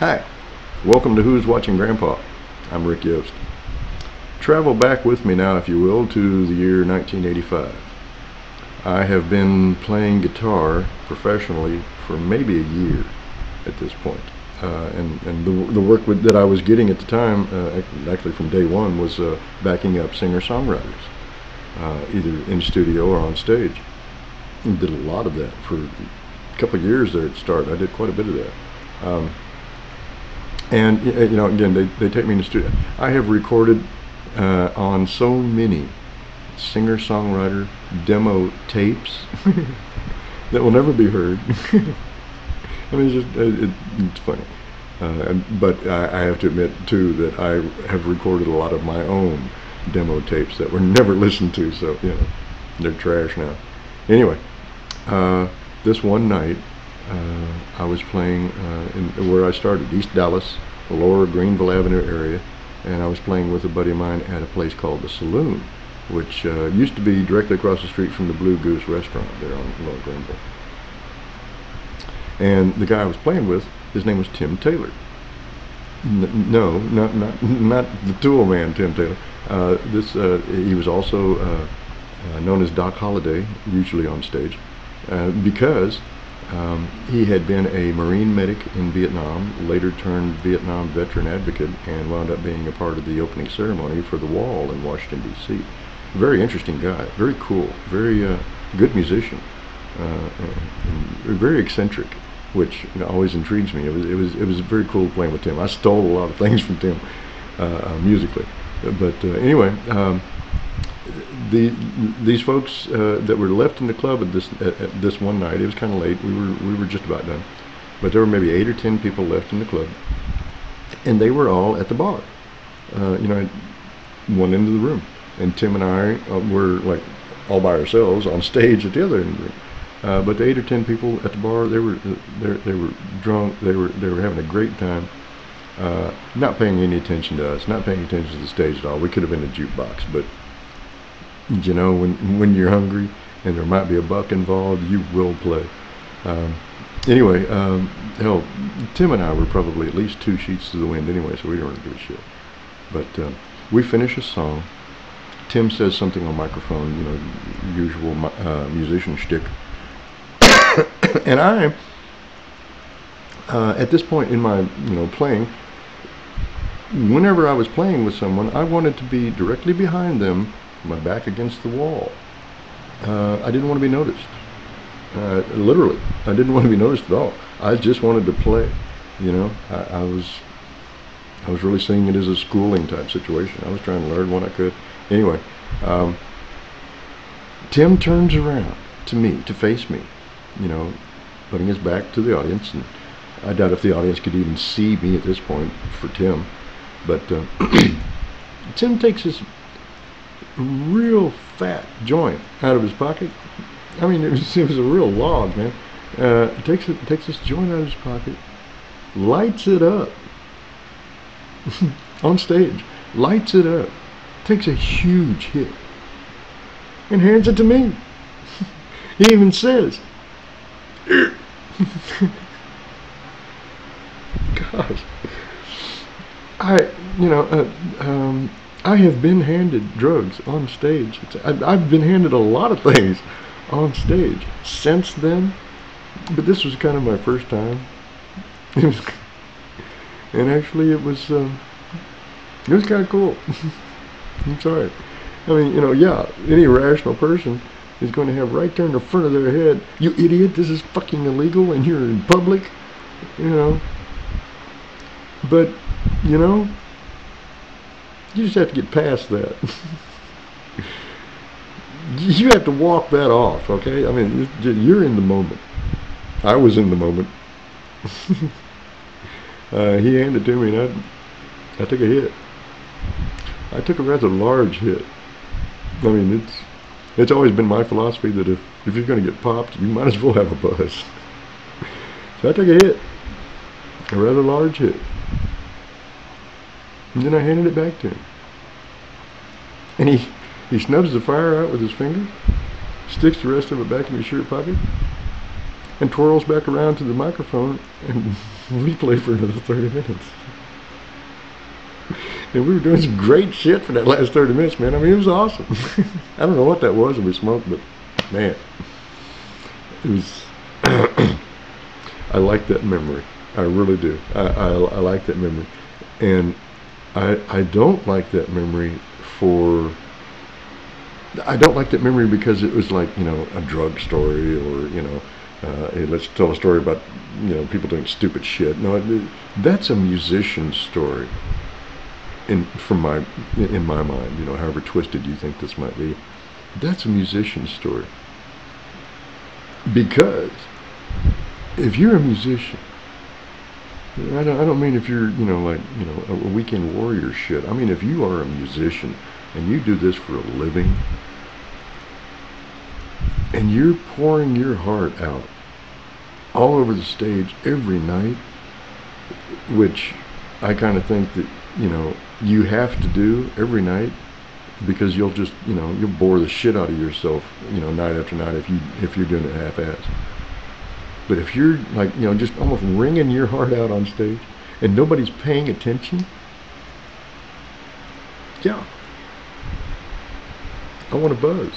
Hi, welcome to Who's Watching Grandpa. I'm Rick Yost. Travel back with me now, if you will, to the year 1985. I have been playing guitar professionally for maybe a year at this point. And the work that I was getting at the time, actually from day one, was backing up singer-songwriters, either in studio or on stage. And did a lot of that for a couple of years there at the start. I did quite a bit of that. And you know, again, they take me in the studio. I have recorded on so many singer-songwriter demo tapes that will never be heard. I mean, it's funny. But I have to admit, too, that I have recorded a lot of my own demo tapes that were never listened to, so, you know, they're trash now. Anyway, this one night, I was playing in where I started, East Dallas, the lower Greenville Avenue area, and I was playing with a buddy of mine at a place called The Saloon, which used to be directly across the street from the Blue Goose restaurant there on Lower Greenville. And the guy I was playing with, his name was Tim Taylor. No, not the Tool man, Tim Taylor. He was also known as Doc Holliday, usually on stage, because he had been a Marine medic in Vietnam, later turned Vietnam veteran advocate, and wound up being a part of the opening ceremony for the Wall in Washington, D.C. Very interesting guy, very cool, very good musician, and very eccentric, which, you know, always intrigues me. It was very cool playing with Tim. I stole a lot of things from Tim musically, but anyway. These folks that were left in the club at this one night, it was kind of late, we were just about done, but there were maybe 8 or 10 people left in the club, and they were all at the bar, you know, at one end of the room, and Tim and I were like all by ourselves on stage at the other end of the room. But the 8 or 10 people at the bar, they were drunk, they were having a great time, not paying any attention to us, not paying attention to the stage at all. We could have been a jukebox, but you know, when you're hungry and there might be a buck involved, you will play. Anyway, hell, Tim and I were probably at least 2 sheets to the wind anyway, so we didn't really give a shit. But we finish a song. Tim says something on microphone, you know, usual musician shtick. And I, at this point in my, you know, playing, whenever I was playing with someone, I wanted to be directly behind them, my back against the wall. I didn't want to be noticed. Literally, I didn't want to be noticed at all. I just wanted to play. You know, I was really seeing it as a schooling type situation. I was trying to learn what I could. Anyway, Tim turns around to me, to face me, you know, putting his back to the audience, and I doubt if the audience could even see me at this point for Tim. But Tim takes his real fat joint out of his pocket. I mean, it was a real log, man. Takes this joint out of his pocket, lights it up on stage, lights it up, takes a huge hit, and hands it to me. He even says, gosh, I have been handed drugs on stage. I've been handed a lot of things on stage since then, but this was kind of my first time. And actually it was kind of cool. I'm sorry. I mean, you know, yeah, any rational person is going to have right there in the front of their head, "You idiot, this is fucking illegal and you're in public," you know. But, you know, you just have to get past that. You have to walk that off, okay? I mean, you're in the moment. I was in the moment. He handed it to me, and I took a hit. I took a rather large hit. I mean, it's always been my philosophy that if you're going to get popped, you might as well have a buzz. So I took a hit, a rather large hit. And then I handed it back to him. And he snubs the fire out with his finger, sticks the rest of it back in his shirt pocket, and twirls back around to the microphone and replay for another 30 minutes. And we were doing some great shit for that last 30 minutes, man. I mean, it was awesome. I don't know what that was that we smoked, but man, it was. I like that memory. I really do. I like that memory, and I don't like that memory for. I don't like that memory because it was like, you know, a drug story, or, you know, hey, let's tell a story about, you know, people doing stupid shit. No, that's a musician's story. In my mind, you know, however twisted you think this might be, that's a musician's story. Because if you're a musician, I don't mean if you're, you know, like, you know, a weekend warrior shit. I mean, if you are a musician and you do this for a living, and you're pouring your heart out all over the stage every night, which I kind of think that, you know, you have to do every night, because you'll just, you know, you'll bore the shit out of yourself, you know, night after night if you're doing it half-assed. But if you're, like, you know, just almost wringing your heart out on stage and nobody's paying attention, yeah, I want to buzz.